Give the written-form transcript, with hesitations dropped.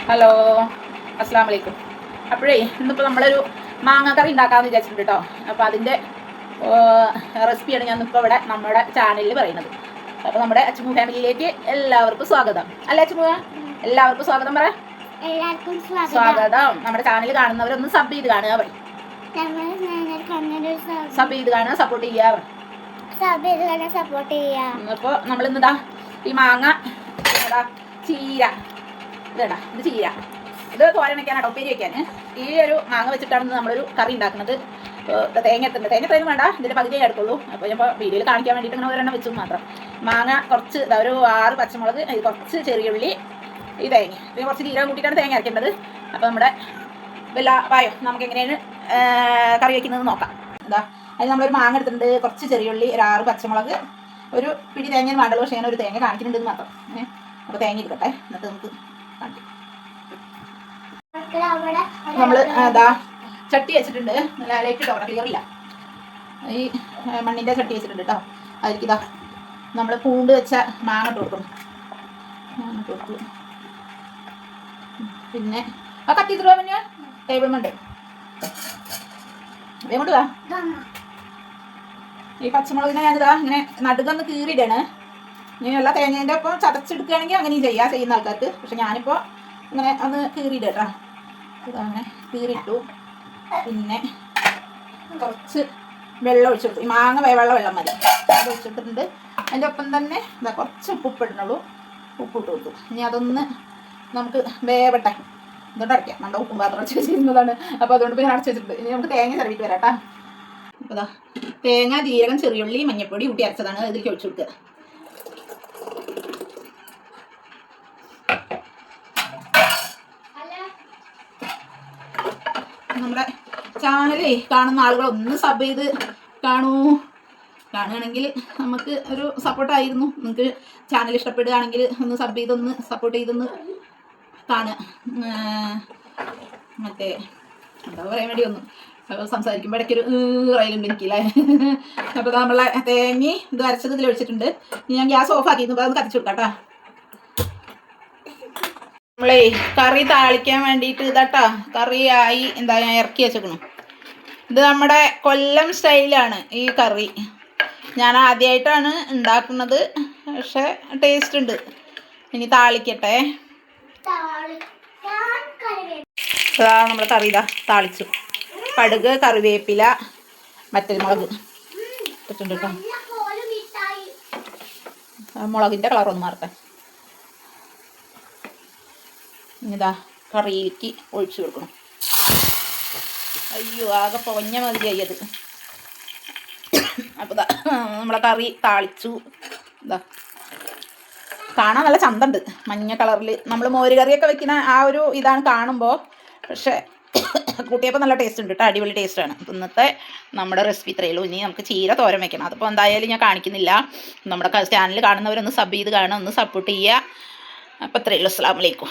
Hello, അസ്സാം വലൈക്കും. അപ്പോഴേ ഇന്നിപ്പോൾ നമ്മളൊരു മാങ്ങ കറി ഉണ്ടാക്കാമെന്ന് വിചാരിച്ചിട്ടുണ്ട് കേട്ടോ. അപ്പോൾ അതിൻ്റെ റെസിപ്പിയാണ് ഞാൻ ഇപ്പോൾ ഇവിടെ നമ്മുടെ ചാനലിൽ പറയുന്നത്. അപ്പോൾ നമ്മുടെ അച്ചുമു ഫാമിലിയിലേക്ക് എല്ലാവർക്കും സ്വാഗതം. അല്ലേ അച്ചുമു? എല്ലാവർക്കും സ്വാഗതം പറ. എല്ലാവർക്കും സ്വാഗതം. നമ്മുടെ ചാനൽ കാണുന്നവരൊന്ന് സബ് ചെയ്ത് കാണുക പറയും. സബ് ചെയ്ത് കാണുക, സപ്പോർട്ട് ചെയ്യുക. അപ്പോൾ നമ്മളിന്നിതാ ഈ മാങ്ങ, ചീര, ഇതേടാ ഇത് ചീര, ഇത് തോരൻ വയ്ക്കാനാണ്, ഉപ്പേരി വയ്ക്കാൻ. ഈ ഒരു മാങ്ങ വെച്ചിട്ടാണ് നമ്മളൊരു കറി ഉണ്ടാക്കുന്നത്. തേങ്ങ എത്തുന്നുണ്ട്, തേങ്ങ എത്രയും വേണ്ട, ഇതിൻ്റെ പകുതിയേ എടുക്കുള്ളൂ. അപ്പോൾ ഞാൻ ഇപ്പോൾ വീഡിയോയിൽ കാണിക്കാൻ വേണ്ടിയിട്ട് ഇങ്ങനെ ഒരെണ്ണം വെച്ചു മാത്രം. മാങ്ങ കുറച്ച്, ഒരു 6 പച്ചമുളക്, കുറച്ച് ചെറിയ ഉള്ളി, ഈ തേങ്ങ, പിന്നെ കുറച്ച് ജീരകം കൂട്ടിയിട്ടാണ് തേങ്ങ അരയ്ക്കേണ്ടത്. അപ്പോൾ നമ്മുടെ വായോ നമുക്ക് എങ്ങനെയാണ് കറി വയ്ക്കുന്നത് നോക്കാം. എന്താ അതിന് നമ്മളൊരു മാങ്ങ എടുത്തിട്ടുണ്ട്, കുറച്ച് ചെറിയ ഉള്ളി, ഒരു 6 പച്ചമുളക്, ഒരു പിടി തേങ്ങ വേണ്ടല്ലോ, പക്ഷേ ഞാൻ ഒരു തേങ്ങ കാണിക്കുന്നുണ്ടെന്ന് മാത്രം. അപ്പോൾ തേങ്ങ എടുക്കട്ടെ, എന്നിട്ട് നമുക്ക് കാണിക്കാം. നമ്മൾ അതാ ചട്ടി വെച്ചിട്ടുണ്ട്, ലൈറ്റ് ഇട്ടോ, ക്ലിയർ ഇല്ല. ഈ മണ്ണിൻ്റെ ചട്ടി വെച്ചിട്ടുണ്ട് കേട്ടോ. അതിലേക്ക് ഇതാ നമ്മൾ പൂണ്ട് വെച്ച മാങ്ങ ഇട്ട് കൊടുക്കും. പിന്നെ ആ കത്തി തരുവാ, പിന്നെ ടേബിൾ മണ്ട് അതേ കൊണ്ട് വാ. ഈ പച്ചമുളകിനെ ഞാനിതാ ഇങ്ങനെ നടുകൊന്ന് കീറിയിടാണ്. ഇനി എല്ലാ തേങ്ങേൻ്റെ ഒപ്പം ചതച്ചെടുക്കുകയാണെങ്കിൽ അങ്ങനെയും ചെയ്യുന്ന ആൾക്കാർക്ക്. പക്ഷെ ഞാനിപ്പോൾ ഇങ്ങനെ ഒന്ന് കീറിയിട കേട്ടോ. ഇതങ്ങനെ കീറിയിട്ടു. പിന്നെ കുറച്ച് വെള്ളം ഒഴിച്ചു കൊടുത്തു. ഈ മാങ്ങ വെള്ളം മതി, അത് ഒഴിച്ചിട്ടുണ്ട്. അതിൻ്റെ ഒപ്പം തന്നെ ഇതാ കുറച്ച് ഉപ്പ് ഇടണുള്ളൂ. ഉപ്പ് ഇട്ട് കൊടുത്തു. ഇനി അതൊന്ന് നമുക്ക് വേവട്ടെ. ഇതുകൊണ്ട് അടയ്ക്കാം, നമ്മുടെ ഉപ്പും പാത്രം അടച്ച് വെച്ചിരുന്നതാണ്. അപ്പോൾ അതുകൊണ്ട് പിന്നെ അടച്ച് വെച്ചിട്ടുണ്ട്. ഇനി നമുക്ക് തേങ്ങ ചിരവിട്ട് വരാം കേട്ടോ. അപ്പോൾ ഇതാ തേങ്ങ, ജീരകം, ചെറിയുള്ളി, മഞ്ഞൾപ്പൊടി കൂട്ടി അരച്ചതാണ്. ഇതിലേക്ക് ഒഴിച്ചു കൊടുക്കുക. നമ്മുടെ ചാനലേ കാണുന്ന ആളുകൾ ഒന്ന് സബ് ചെയ്ത് കാണുകയാണെങ്കിൽ നമുക്ക് ഒരു സപ്പോർട്ടായിരുന്നു. നിങ്ങൾക്ക് ചാനൽ ഇഷ്ടപ്പെടുകയാണെങ്കിൽ ഒന്ന് സബ് ചെയ്തൊന്ന് സപ്പോർട്ട് ചെയ്തൊന്ന് കാണുക. മറ്റേ എന്താ പറയാൻ വേണ്ടി ഒന്നും അപ്പോൾ സംസാരിക്കുമ്പോൾ ഇടയ്ക്കൊരു റയിലുണ്ട് എനിക്കില്ലേ. അപ്പോൾ നമ്മളെ തേങ്ങ ഇത് അരച്ചത് ഇതിൽ ഒഴിച്ചിട്ടുണ്ട്. ഇനി ഞാൻ ഗ്യാസ് ഓഫ് ആക്കിയിരുന്നു. അപ്പോൾ അത് കത്തിച്ചു കൊടുക്കാം കേട്ടോ. നമ്മളേ കറി താളിക്കാൻ വേണ്ടിയിട്ട് ഇതാട്ടോ കറി ആയി. എന്താ ഞാൻ ഇറക്കി വെച്ചേക്കണം. ഇത് നമ്മുടെ കൊല്ലം സ്റ്റൈലാണ് ഈ കറി. ഞാൻ ആദ്യമായിട്ടാണ് ഉണ്ടാക്കുന്നത്, പക്ഷെ ടേസ്റ്റ് ഉണ്ട്. ഇനി താളിക്കട്ടെ. അതാ നമ്മൾ കറി ഇതാ താളിച്ചു. കടുക്, കറിവേപ്പില, വറ്റൽമുളക് ഇട്ടിട്ടുണ്ട് കേട്ടോ. മുളകിൻ്റെ കളറൊന്ന് മാറട്ടെ. ഇതാ കറിയിലേക്ക് ഒഴിച്ചു കൊടുക്കണം. അയ്യോ ആകെ പൊഞ്ഞ മതിയായി അത്. അപ്പോൾ ഇതാ നമ്മളെ കറി താളിച്ചു. ഇതാ കാണാൻ നല്ല ചന്തണ്ട്, മഞ്ഞ കളറിൽ. നമ്മൾ മോര് കറിയൊക്കെ വെക്കുന്ന ആ ഒരു ഇതാണ് കാണുമ്പോൾ. പക്ഷേ കൂട്ടിയപ്പോൾ നല്ല ടേസ്റ്റ് ഉണ്ട് കേട്ടോ, അടിപൊളി ടേസ്റ്റാണ്. ഇന്നത്തെ നമ്മുടെ റെസിപ്പി ഇത്രയേ ഉള്ളൂ. ഇനി നമുക്ക് ചീര തോരൻ വെക്കണം. അതിപ്പോൾ എന്തായാലും ഞാൻ കാണിക്കുന്നില്ല. നമ്മുടെ ചാനൽ കാണുന്നവരൊന്ന് സബ് ചെയ്ത് കാണുക, ഒന്ന് സപ്പോർട്ട് ചെയ്യുക. അപ്പോൾ ഇത്രയേ ഉള്ളൂ. അസ്സലാമു അലൈക്കും.